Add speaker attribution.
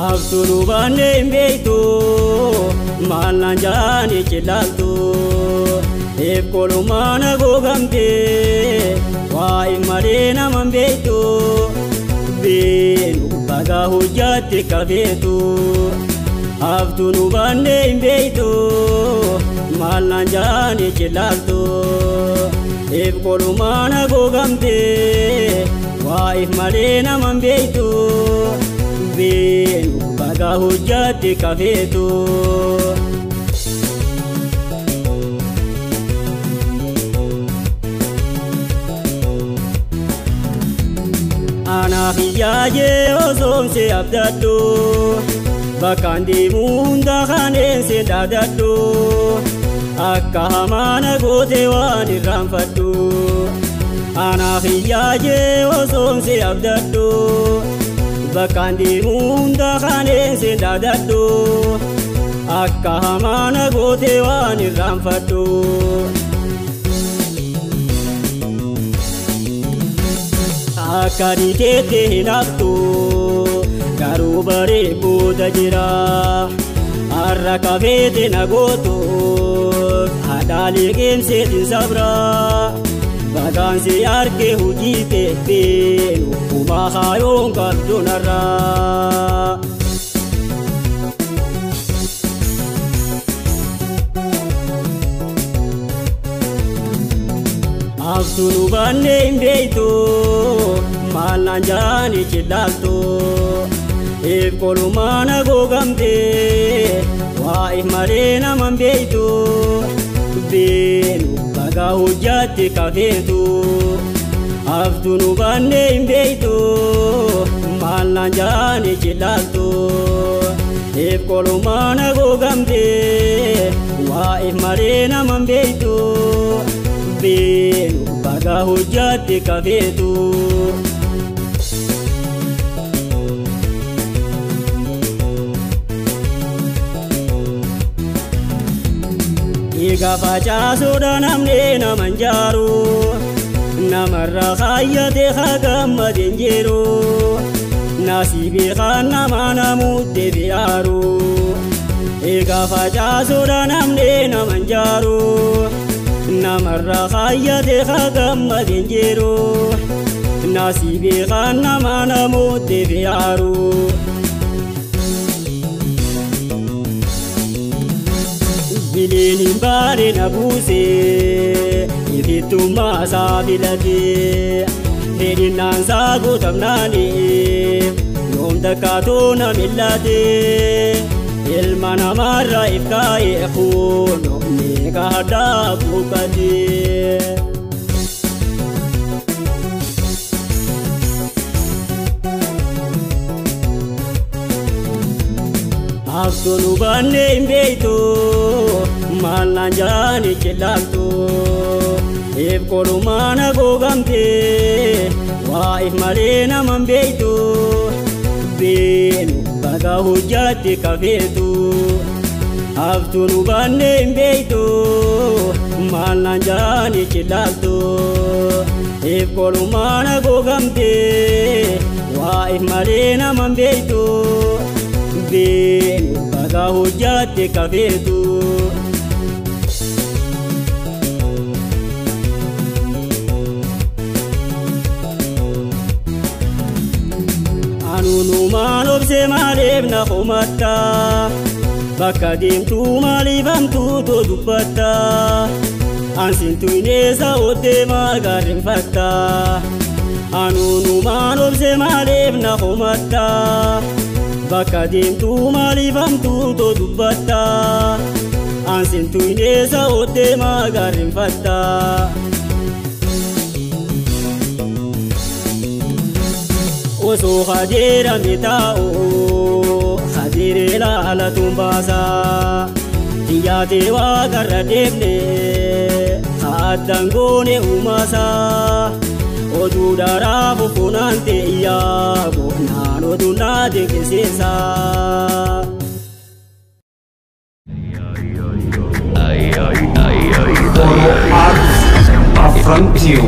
Speaker 1: Abdulu bane mbeitu malanjani chilaltu ekolu mana gogamte wa imarena mbeitu benu baga hujjati kabetu Abdulu bane mbeitu malanjani chilaltu ekolu mana gogamte wa imarena mbeitu benu baga hujjati kabetu Ana hiyaje ozonse abdaddo bakandi munda khanense dadaddo akka hamana gote wani ramfaddo Ana hiyaje ozonse abdaddo bakandi munda khanense dadaddo akka hamana gote wani ramfaddo Akari kete hinaftu garu bare boda jira arra kavete nagoto hadali gemse din sabra baganse arke hujite benu kuma khayon kardunara Abdulu bane mbeitu malanjani chilaltu ekolu mana gogamte wa imarena mbeitu benu baga hujjati kabetu Abdulu bane mbeitu malanjani chilaltu ekolu mana gogamte wa imarena mbeitu benu baga hujjati kabetu Iga faca soda namne namanjaru namarra khayyate khagamadin jiru nasibi khanna mana mudde biyaru Iga faca soda namne namanjaru namarra khayyate khagamadin jiru nasibi khanna mana mudde biyaru Bilini bare nabuse ibitu masa bilate hedinan sagu tamnani yom dakato na millate ilmana marra ifkai khuno neka hada bukati Abdulu bane mbeitu malanjani chilaltu ekolu mana gogamte wa imarena mbeitu benu baga hujjati kabetu Abdulu bane mbeitu malanjani chilaltu ekolu mana gogamte wa imarena mbeitu benu baga hujjati kabetu Anunu malobse malebna khumatta bakadimtu malibamtu to dubbata ansintu inesa ode magarin fatta Anunu malobse malebna khumatta bakadimtu malibamtu to dubbata ansintu inesa ode magarin fatta Oso khadira mitao khadire la ala tumbasa tiyate wa garadebne khadangone umasa odu dara bukunante ya bonano dunade kesesa
Speaker 2: Frontier